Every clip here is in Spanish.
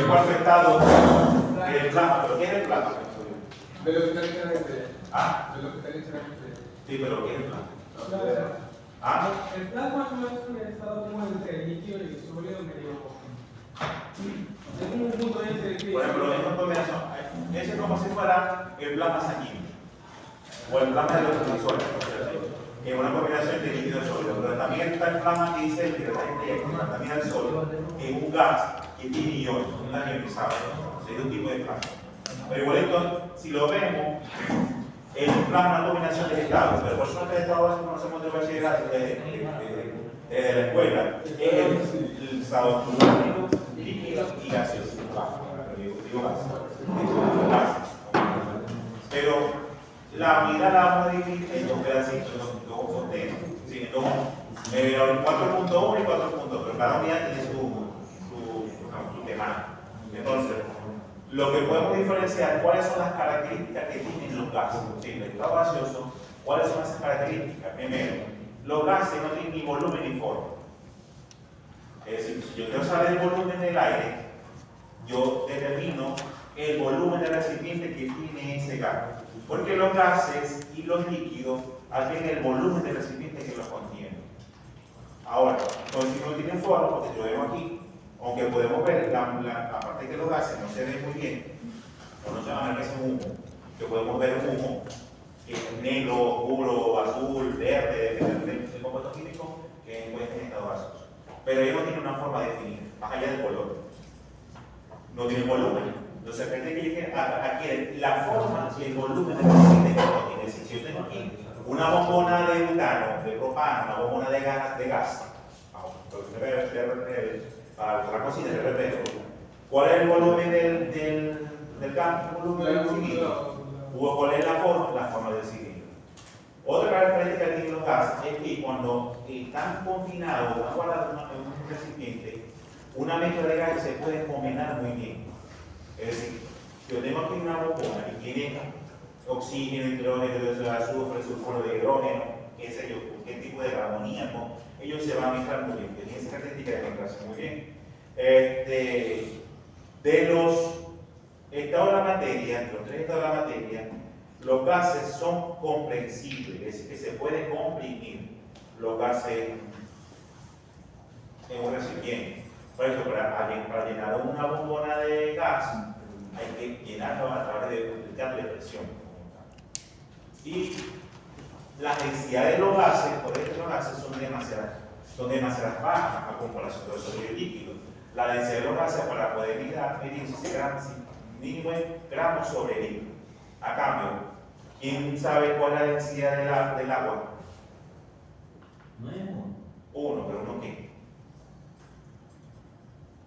cuarto estado el plasma. ¿Pero qué es el plasma? De lo que está literalmente. ¿Ah? De lo que está literalmente. Sí, pero ¿qué es el plasma? ¿Ah? El plasma no es un estado como entre el líquido y el sólido medio. Es como un punto entre. Por ejemplo, en una combinación, ese es como si fuera el plasma sanguíneo o el plasma de los transmisores, en una combinación entre líquido y sólido. Pero también está el plasma que dice que también el sólido, que es un gas que tiene iones, un gas ionizado. Es un tipo de plasma. Pero igualito, si lo vemos, es un plasma, una combinación de estados. Pero por eso el estado básico conocemos de bachillerato, desde la escuela, es el estado fluido, líquido y gaseoso. Digo gases. Pero la unidad la vamos a dividir en dos pedacitos, dos temas. Sí, en 4.1 y 4.2, pero cada unidad tiene su tema. Entonces, lo que podemos diferenciar, cuáles son las características que tienen los gases. Sí, el estado gaseoso, cuáles son esas características. Primero, los gases no tienen ni volumen ni forma. Es decir, si yo quiero saber el volumen del aire, yo determino el volumen del recipiente que tiene ese gas. Porque los gases y los líquidos hacen el volumen del recipiente que los contiene. Ahora, entonces si no tienen forma, porque yo veo aquí, aunque podemos ver la parte que los gases no se ven muy bien, o no se van a ver que es un humo, que podemos ver un humo negro, oscuro, azul, verde, el compuesto químico que encuentra en estado gaseoso. Pero ellos no tienen una forma definida, más allá del color. No tienen volumen. Entonces, aquí la forma y el volumen del recipiente que no tiene. Si yo tengo aquí una bombona de butano, de propano, una bombona de gas, para la cocina de repente, ¿cuál es el volumen del gas? ¿El volumen del cilindro? ¿Cuál es la forma del cilindro? Otra característica que tienen los gases es que cuando están confinados, están guardados en un recipiente, una mezcla de gases se puede combinar muy bien. Es decir, yo tengo aquí una bombona y tiene oxígeno, hidrógeno, azufre, sulfuro de hidrógeno, qué sé yo, qué tipo de amoníaco, ellos se van a mezclar muy bien, tienen esa característica de mezclarse muy bien. De los estados de la materia, los tres estados de la materia, los gases son comprensibles, es decir, que se puede comprimir los gases en un recipiente. Por eso, para llenar una bombona de gas, hay que llenarlo a través de un cambio de presión. Y las densidades de los gases, por ejemplo, los gases son demasiadas bajas a comparación de los sólidos líquidos. La densidad de los gases para poder medir si mínimo es gramos sobre litro. A cambio, ¿quién sabe cuál es la densidad del agua? No es uno. Uno, pero uno qué.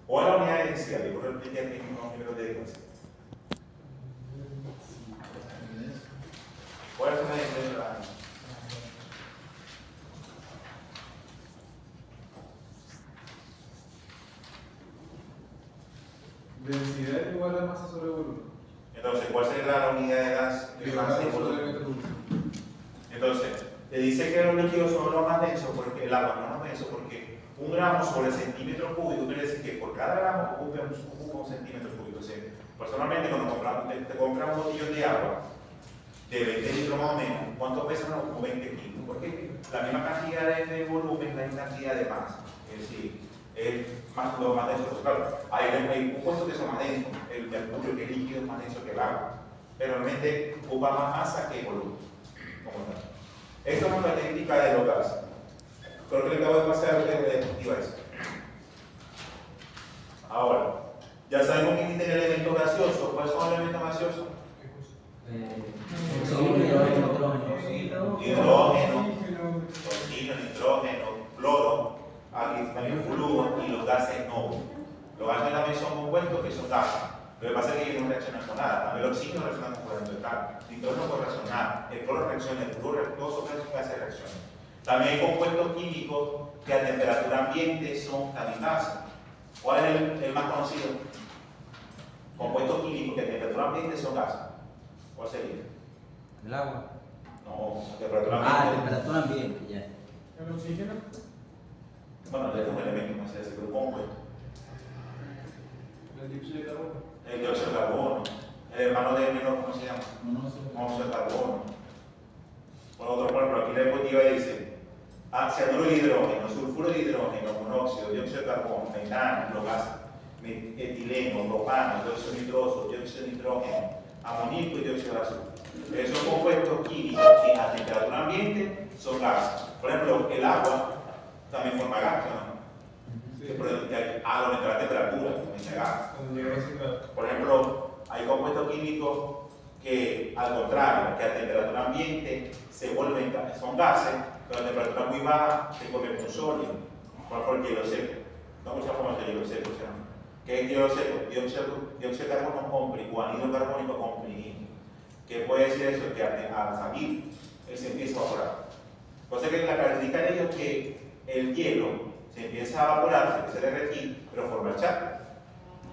¿Cuál es la unidad de densidad? Yo creo que ya tiene unos niveles de densidad. ¿Cuál es la densidad de la Densidad igual a masa sobre volumen. Entonces, ¿cuál sería la unidad de gas de masa y volumen? Entonces, te dice que los líquidos son los más densos, porque el agua no es más denso, porque un gramo sobre centímetro cúbico quiere decir que por cada gramo ocupa un centímetro cúbico. O sea, personalmente, cuando te compras un botellón de agua de 20 litros más o menos, ¿cuánto pesa? Como 20 kilos. Porque la misma cantidad de volumen es la misma cantidad de masa. Es decir, es lo más denso. Claro, hay compuestos que son más densos. El mercurio, que es líquido, es más denso que el agua. Pero realmente ocupa más masa que volumen. Como tal. Esta es una característica de los gases. Creo que le acabo de pasar a eso. Ahora, ya sabemos que existen elementos gaseosos. ¿Cuáles son los elementos gaseosos? Hidrógeno, oxígeno, nitrógeno, cloro, también flúor y los gases nobles. Los gases también son compuestos que son gases. Lo que pasa es que ellos no reaccionan con nada. También el oxígeno reacciona con cloruro de carbono. El nitrógeno puede reaccionar. El cloro reacciona, el flúor, todos esos gases reaccionan. También hay compuestos químicos que a temperatura ambiente son también gases. ¿Cuál es el más conocido? Compuestos químicos que a temperatura ambiente son gases. ¿Cuál sería? El agua. No, temperatura ambiente. Ah, temperatura ambiente, ya. ¿El oxígeno? Bueno, es un elemento, no sé, es un compuesto. El dióxido El dióxido de carbono. El hermano de menor, ¿cómo se llama? Monóxido de carbono. Por ejemplo, aquí la diapositiva dice cianuro de hidrógeno, sulfuro de hidrógeno, monóxido, dióxido de carbono, metano, los gases, etileno, propano, dióxido nitroso, dióxido de nitrógeno, amoníaco y dióxido de azufre. Esos compuestos químicos que a temperatura ambiente son gases. Por ejemplo, el agua también forma gas, ¿no? Al aumentar la temperatura, comienza gas. Por ejemplo, hay compuestos químicos que, al contrario, que a temperatura ambiente se vuelven gases, son gases, pero a temperatura muy baja se convierten en sólidos. Por ejemplo, el hielo seco. No mucha forma de hielo seco, ¿sí? ¿Qué es hielo seco? Dióxido de carbono comprimado, anhídrido carbónico comprimido. ¿Qué puede decir eso? Que al salir, él se empieza a evaporar. Cosa que la característica de ello es que el hielo se empieza a evaporar, se empieza a derretir, pero forma el charco.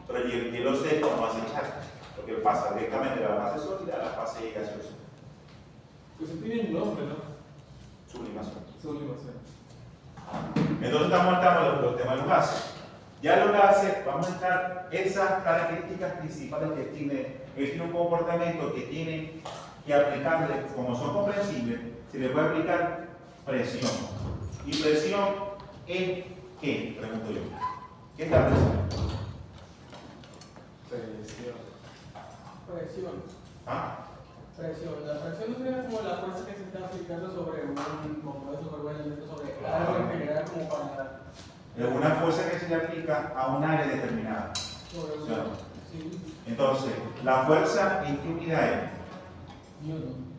Pero el hielo seco no hace charco, porque pasa directamente de la fase sólida a la fase gaseosa. Pues tiene un nombre, ¿no? Sublimación. Sublimación. Entonces estamos hablando de los temas de los gases. Ya los gases, vamos a estar esas características principales que tiene un comportamiento que tiene que aplicarle, como son comprensibles, se le puede aplicar presión. ¿Y presión en qué? Pregunto yo. ¿Qué es la presión? Presión. ¿Ah? Presión. La presión no sería como la fuerza que se está aplicando sobre un compuesto, sobre un elemento, sobre algo en general, como para. Es una fuerza que se le aplica a un área determinada. Sobre un. Sí. Entonces, ¿la fuerza en qué unidad es?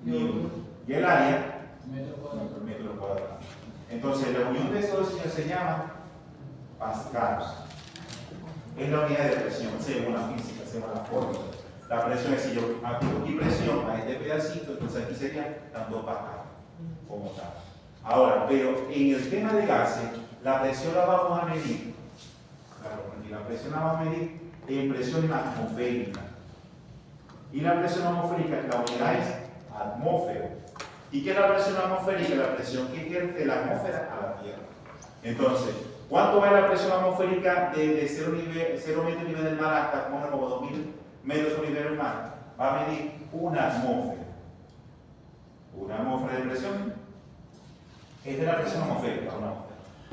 Newton. ¿Y el área? Metro cuadrado. Metro cuadrado. Entonces, la unión de esos dos se llama pascal. Es la unidad de presión, según la física, según la fórmula. La presión es si yo aplico aquí presión a este pedacito, entonces aquí sería tanto pascal como tal. Ahora, pero en el tema de gases, la presión la vamos a medir. Claro, aquí la presión la vamos a medir en presión atmosférica. Y la presión atmosférica, la unidad es atmósfera. ¿Y qué es la presión atmosférica? La presión que ejerce la atmósfera a la Tierra. Entonces, ¿cuánto va la presión atmosférica de 0 metros nivel del mar hasta como 2000 metros sobre nivel del mar? Va a medir una atmósfera. Una atmósfera de presión es de la presión atmosférica. Una atmósfera.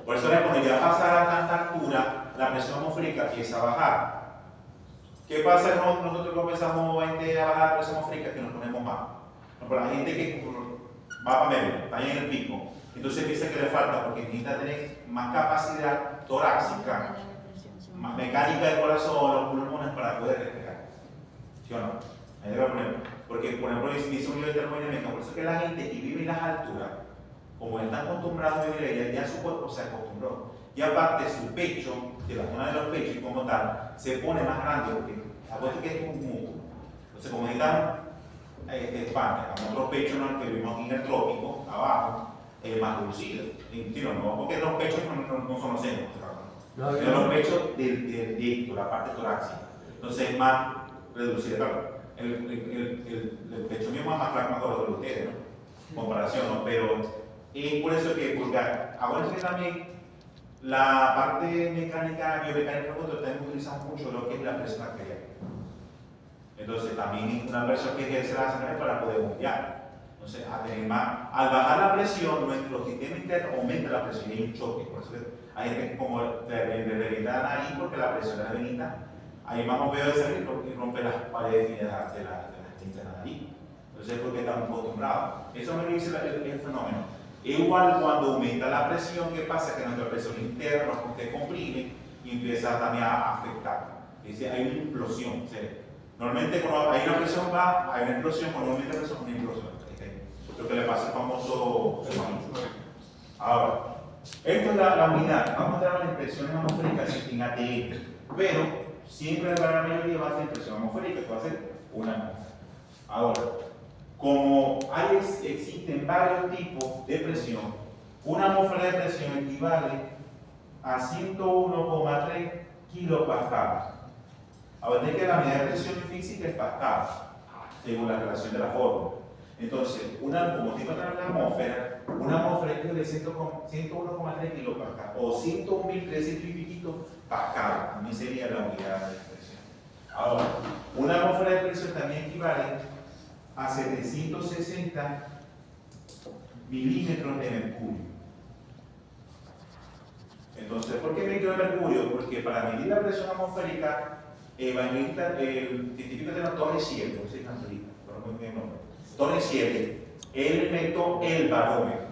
Por eso cuando ya pasa a tanta altura, la presión atmosférica empieza a bajar. ¿Qué pasa cuando nosotros comenzamos a bajar la presión atmosférica? Que nos ponemos más. Pero la gente que va para medio, está ahí en el pico, entonces piensa que le falta porque necesita tener más capacidad torácica, más mecánica del corazón, los pulmones para poder respirar. ¿Sí o no? Ahí debe poner. Porque, por ejemplo, dice un nivel de termodinámica, por eso es que la gente que vive en las alturas, como están acostumbrados a vivir allá, ya su cuerpo se acostumbró. Y aparte, su pecho, de la zona de los pechos y como tal, se pone más grande porque acuérdense que es un músculo. Entonces, como necesitan España, como otros pechos que vivimos aquí en el trópico, abajo, más reducidos. No, porque los pechos no son los senos, sino los pechos de la parte torácica. Entonces es más reducido. Claro, el pecho mío es más flaco, más gordo que ustedes, ¿no? Comparación, ¿no? Pero es por eso que, porque acuérdense que también la parte mecánica, biomecánica, nosotros también utilizamos mucho lo que es la presión arterial. Entonces también es una presión que ejerce la sangre para poder bombear. Entonces, al bajar la presión, nuestro sistema interno aumenta la presión y hay un choque. Por eso hay gente que como le revienta la nariz porque la presión de la venita, ahí más bombeo de sangre porque rompe las paredes finas de la nariz. Entonces es porque estamos acostumbrados. Eso me lo dice el fenómeno. Igual cuando aumenta la presión, ¿qué pasa? Que nuestra presión interna se comprime y empieza también a afectar. Dice, hay una implosión. Normalmente cuando hay una presión baja, hay una explosión, cuando aumenta la presión, una implosión. Lo que le pasa al famoso tsunami. Ahora, esto es la unidad. Vamos a dar las presiones atmosféricas en ATM, pero siempre la mayoría va a ser presión atmosférica, que va a ser una atmósfera. Ahora, como existen varios tipos de presión, una atmósfera de presión equivale a 101,3 kilopascales. Ahora, de que la medida de presión física es pascal, según la relación de la fórmula. Entonces, como tengo la atmósfera, una atmósfera es de 101,3 kilopascal o 101.300 y piquito pascal. A mí sería la unidad de presión. Ahora, una atmósfera de presión también equivale a 760 milímetros de mercurio. Entonces, ¿por qué milímetros de mercurio? Porque para medir la presión atmosférica, el científico de la Torre 7, no sé si Torre 7, él inventó el barómetro.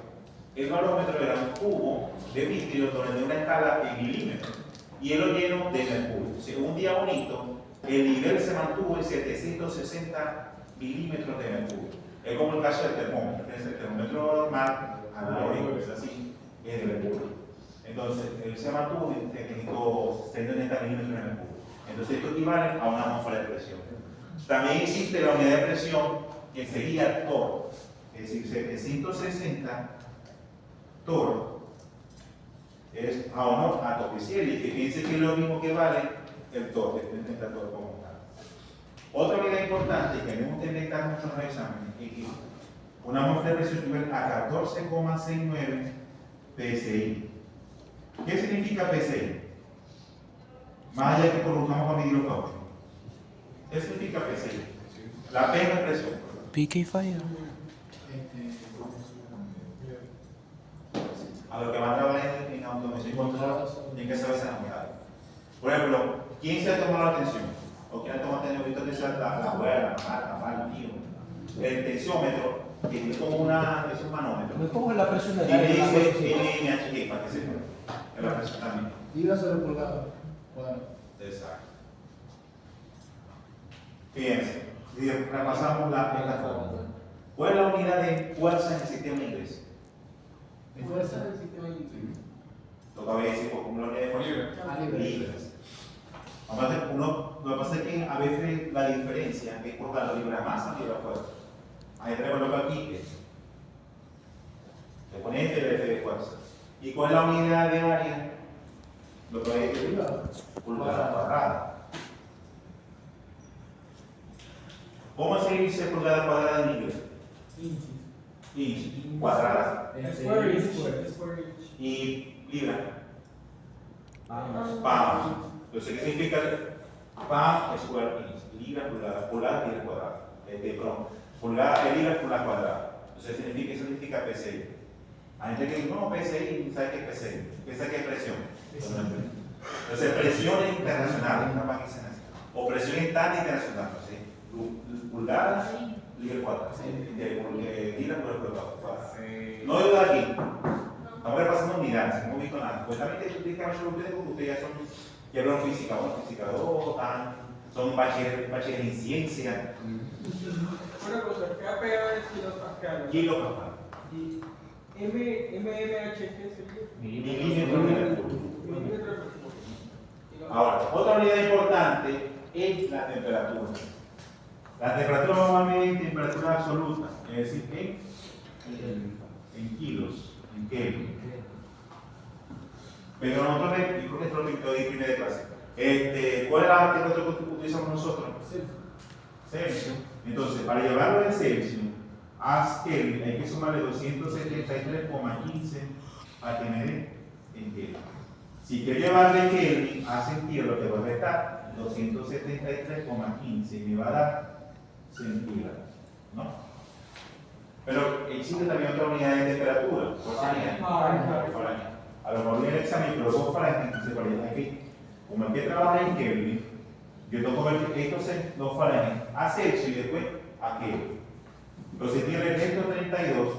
El barómetro era un cubo de vidrio donde de una escala en milímetros y él lo llenó de mercurio. Si un día bonito, el nivel se mantuvo en 760 milímetros de mercurio. Es como el caso del termómetro. El termómetro normal, analógico, es así, es de mercurio. Entonces, él se mantuvo en 770 milímetros de mercurio. Entonces, esto equivale a una atmósfera de presión. También existe la unidad de presión que sería torr, es decir, 760 torr es a honor a Torricelli, que piense que es lo mismo que vale el torr, el torr como tal. Otra unidad importante que debemos tener que dar mucho en los exámenes es que una atmósfera de presión equivale a 14,69 PSI. ¿Qué significa PSI? Más allá que colocamos a medir los cauchos. ¿Qué significa PSI? La P es presión. Pique y falla. A lo que van a trabajar en automación y control, tienen que saberse enamorar. Por ejemplo, ¿quién se ha tomado la atención? ¿O quién ha tomado la atención? Ahorita la abuela, la mamá, el tío. El tensiómetro, que es como es un manómetro. Me pongo la presión de Y le dice NHG para que se mueva. Es la presión también. Libras sobre pulgada. Exacto. Fíjense, si repasamos esta forma. ¿Cuál es la unidad de fuerza en el sistema inglés? Fuerza del sistema inglés. Lo que había decir, como la unidad de fuerza. Libras. Lo que pasa es que a veces la diferencia es por la libra masa y libra fuerza. Ahí te coloco aquí. Se pone F de fuerza. ¿Y cuál es la unidad de área? Lo que había dicho. Pulgada cuadrada. ¿Cómo se dice pulgada cuadrada en inglés? Inch. Cuadrada. Square inch. Y libra. Pound. Entonces, ¿qué significa pound square inch? Libra, pulgada, libra cuadrada. Perdón, pulgada, libra, pulgada cuadrada. Entonces, eso significa PSI. Hay gente que dice, no, PSI, ¿sabe qué es PSI? Piensa que es presión. Entonces, presiones internacionales, nada más que dicen así. O presión interna internacional, ¿sí? Pulgada, libra cuadrada. Libra, pulgada cuadrada. No hay duda aquí. Estamos repasando unidades, no hemos visto nada. Pues también te explica mucho ustedes porque ustedes ya hablan física, bueno, física 2, son bachilleres en ciencia. Una cosa, KPA es kilopascal. Kilopascal. Y MMH, ¿qué sería? Milímetros de mercurio. Milímetros de mercurio. Ahora, otra unidad importante es la temperatura. La temperatura normalmente es temperatura absoluta, es decir, en kilos, en Kelvin. Pero nosotros, yo creo que esto lo pintó de primera clase. ¿Cuál es la temperatura que utilizamos nosotros? Celsius. Entonces, para llevarlo en Celsius a Kelvin hay que sumarle 273,15 para que me dé en Kelvin. Si quiero llevar de Kelvin a centígrados, lo que va a restar 273,15 y me va a dar centígrados, ¿no? Pero existe también otra unidad de temperatura, Fahrenheit. A lo mejor viene el examen, pero son Fahrenheit, entonces por ahí aquí, como el que trabaja en Kelvin, yo tengo que convertir estos los Fahrenheit a Celsius y después a Kelvin. Entonces tiene 132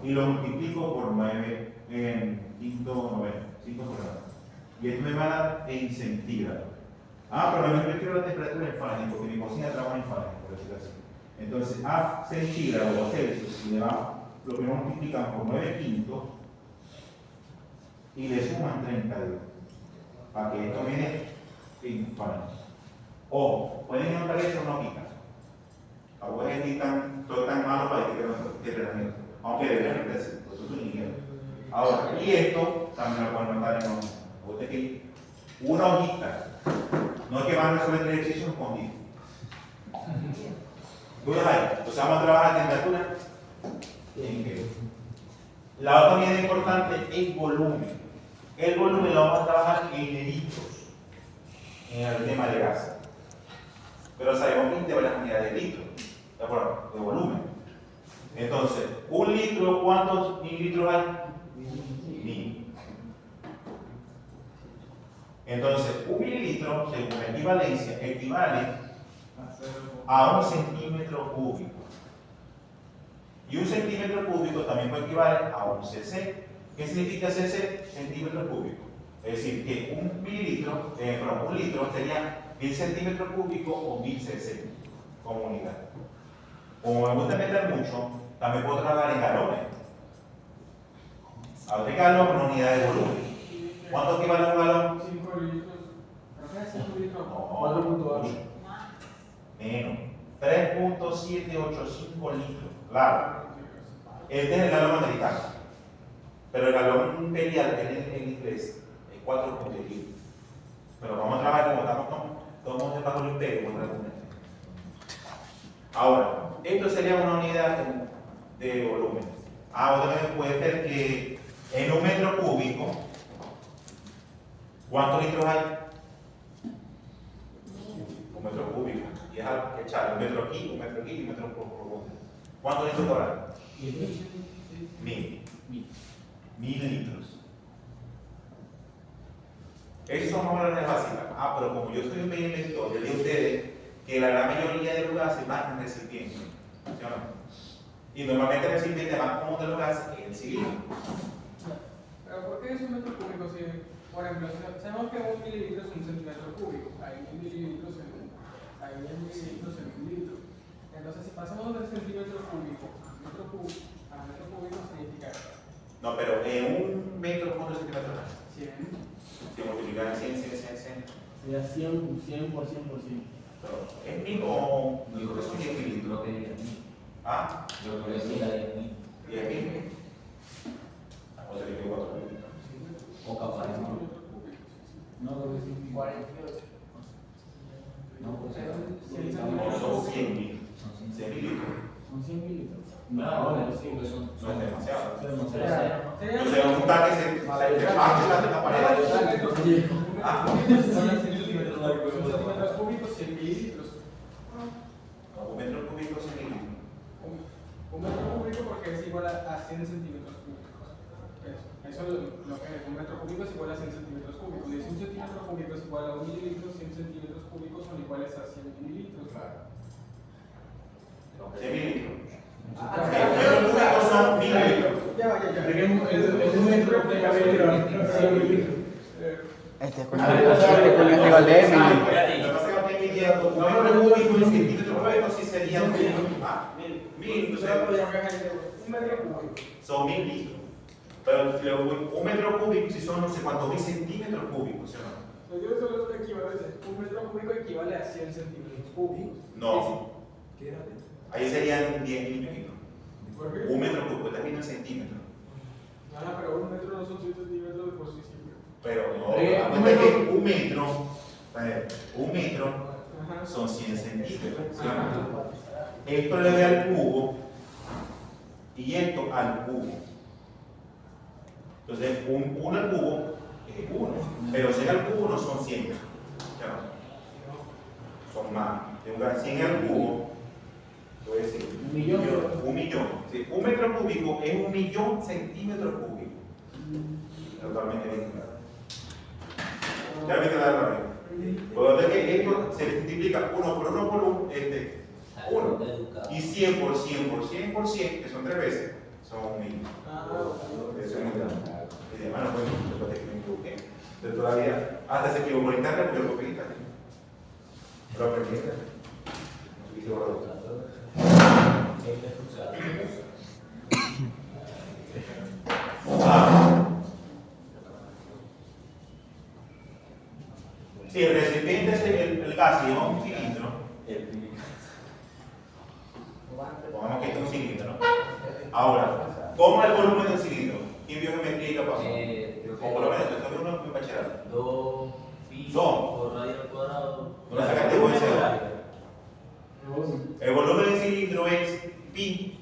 y lo multiplico por 9 en 5 por 9. Y esto me va a dar en centígrados. Pero no me prefiero la temperatura en Fahrenheit porque mi cocina trabaja en Fahrenheit, por decirlo así. Entonces, a centígrados o Celsius, y le vamos, lo que multiplicamos por 9 quintos y le suman 32 para que esto me dé en Fahrenheit. O pueden notar eso o no quitan. Tampoco es que todo tan malo para que te aunque deberían crecer, porque eso es un ingeniero. Ahora, y esto también lo pueden notar en usted que una hojita, no es que van a resolver el ejercicio escondido. Dudas hay. Entonces vamos a trabajar la temperatura en Kelvin. La otra medida importante es volumen. El volumen lo vamos a trabajar en litros. en el tema de gas. Pero sabemos que hay varias unidades de litro, ¿de acuerdo? De volumen. Entonces, un litro, ¿cuántos mililitros hay? 1000. Entonces, un mililitro, según la equivalencia, equivale a 1 centímetro cúbico. Y un centímetro cúbico también puede equivaler a un cc. ¿Qué significa cc? Centímetro cúbico. Es decir, que un mililitro, un litro sería 1000 centímetros cúbicos o 1000 cc como unidad. Como me gusta meter mucho, también puedo trabajar en galones. Ahora, un galón es una unidad de volumen. ¿Cuánto equivale a un galón? 5 litros. ¿Para qué 5 litros? No, mucho. Menos. 3.785 litros. Claro. Este es el galón americano. Pero el galón imperial en inglés es 4.10 litros. Pero vamos a trabajar como estamos bajo el imperio contra el mundo. Ahora, esto sería una unidad de volumen. Ahora puede ser que en un metro cúbico, ¿cuántos litros hay? Un metro cúbico. Y es algo que echar un metro aquí y un metro por volumen. ¿Cuántos litros habrá? 1000. 1000 litros. Esas son más o menos las básicas. Pero como yo soy un medio inventor, yo le digo a ustedes que la gran mayoría de los gases van en recipiente. ¿Sí o no? Y normalmente el recipiente más común de los gases es el cilindro. Pero ¿por qué es un metro cúbico? Si, por ejemplo, sabemos que 1 mililitro es un centímetro cúbico. Hay 1000 mililitros en 1 litro. Entonces, si pasamos del centímetro cúbico a metro cúbico significa. No, pero en un metro, ¿cuántos centímetros hay? 100. Si multiplican 100. Sería 100 por 100%. Pero, ¿es 1000 o No, yo creo son que 10 sí, litros? creo que 10.000. ¿Ah? Yo creo que sí, la 10.000. 10.000. O sea, que 4. O capaz no. No, creo que sí. 48. No, pues No, son 100.000. son 100.000 litros. Son 100 mililitros. No, sí. porque son. No es demasiado. Eso es demasiado. Entonces, un tanque se parte la pared. Ah, Centímetros cúbicos, 100 mililitros. un metro cúbico 100.000 litros. Un metro cúbico porque es igual a 100 centímetros cúbicos. Eso es lo que es. Un metro cúbico es igual a 100 centímetros cúbicos. Y si un centímetro cúbico es igual a 1 mililitro, 100 centímetros cúbicos son iguales a 100 mililitros. 100.000 litros. Metros cúbicos son 1000 litros. Es un metro cúbico. Este con este igual de Lo que pasa es que no estoy midiendo un metro cúbico en centímetros cúbicos, sí sería 1000. 1000, Un metro cúbico. son 1000 litros. Pero un metro cúbico, si son no sé cuántos mil centímetros cúbicos, ¿sí o no? Yo solo es equivalente. Un metro cúbico equivale a 100 centímetros cúbicos. No. Ahí serían 10.000 litros. ¿Por qué? Un metro cúbico, también en centímetros. Ah, pero un metro no son 100 centímetros de posición. Pero no, Un acuérdate que un metro Ajá. son 100 centímetros. ¿Sí o no? Esto le da al cubo y esto al cubo. Entonces, 1 al cubo es 1, pero 100 al cubo no son 100. ¿Ya? Son más. De un gas 100 al cubo, voy a decir, 1.000.000. 1.000.000. Sí, un metro cúbico es 1.000.000 centímetros cúbicos. Totalmente bien claro. Ya viste la rabia. Por lo que esto se multiplica 1 por 1 por 1, 1. Y 100 por 100 por 100 por 100, que son 3 veces, son 1000. Eso es muy grande. Y demás, no pueden después de que me equivoqué. De toda la vida, hasta se equivocó en internet porque lo copié en internet. Lo aprendí en internet. Y se borró. Si el recipiente es el gas lleva un cilindro, pongamos que es un cilindro. Ahora, ¿cómo es el volumen del cilindro? ¿Quién vio geometría y qué pasó? O por lo menos, esto es uno en bachillerato. 2 pi Dos. por radio al cuadrado. ¿No sacaste vos ese? El volumen del cilindro es pi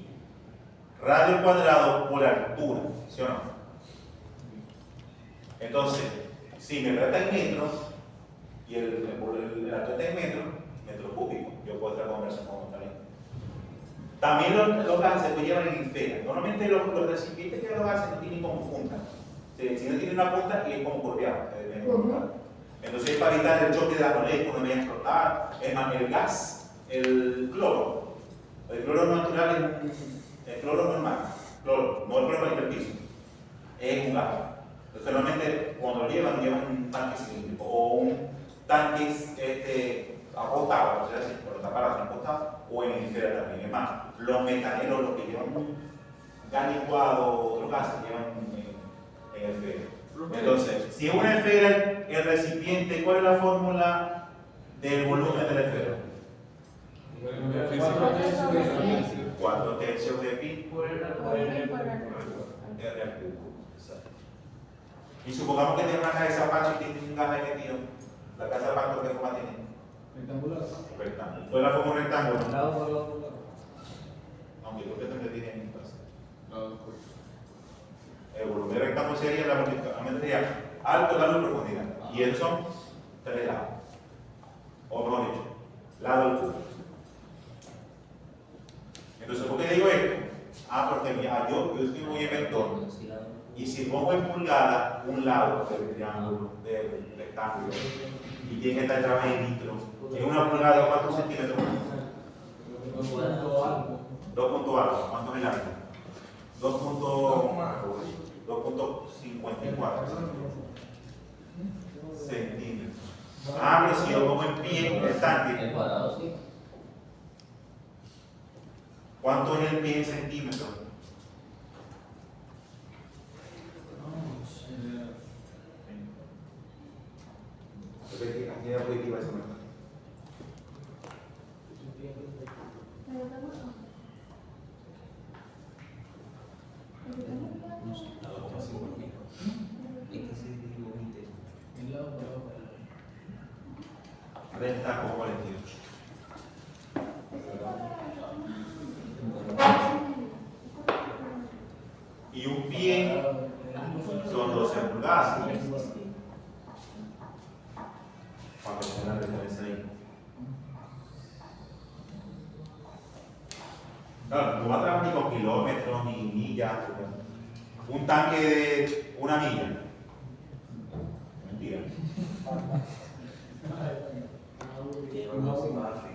radio al cuadrado por altura, ¿sí o no? Entonces, si me trata en metros y el alto es metros cúbicos. Yo puedo estar conversando con también. También los gases se pueden llevar en esfera. Normalmente los recipientes que los gases no tienen como punta. Si no tienen una punta, es como curveado. Entonces, para evitar el choque de la molécula, no vaya a explotar. Es más, el gas, el cloro natural es el cloro normal, cloro, no el cloro para el piso, es un gas. Entonces, normalmente cuando lo llevan un tanque cilíndrico o un tanque acostado, o sea, así, por los aparatos acostados o en esfera también. Es más, los metaneros, los que llevan un gas licuado o otros gases, llevan en esfera. Entonces, si es una esfera, el recipiente, ¿cuál es la fórmula del volumen de la esfera? 4 tercios de pi R al cubo. Y supongamos que tiene una caja de zapatos y tiene un gas ahí metido. La caja de zapatos, ¿qué forma tiene? Rectangular. Rectángulo. ¿Cuál es la forma rectángulo? Lado por lado por lado. Aunque creo que también tiene en clase. El volumen rectángulo sería la multiplicación sería alto, largo y profundidad. Y esos son 3 lados. O mejor dicho, lado del cubo. Entonces, ¿por qué digo esto? Porque mira, yo soy muy inventor. Y si pongo en pulgada un lado del triángulo, del rectángulo, y tiene que estar grabado en litros, en una pulgada, ¿cuántos centímetros? 2 algo. ¿Cuánto es el largo? 2.54 centímetros. Pero si yo pongo en pie el tanque, El cuadrado, sí. ¿cuánto es el pie en centímetros? Aquí era positiva esa meta. El lado por lado por lado. 30,48. Y un pie son 12 pulgadas. Para que tengan la referencia ahí. Claro, no va a trabajar ni con kilómetros ni millas. Un tanque de 1 milla. Mentira. Lleva 12 más.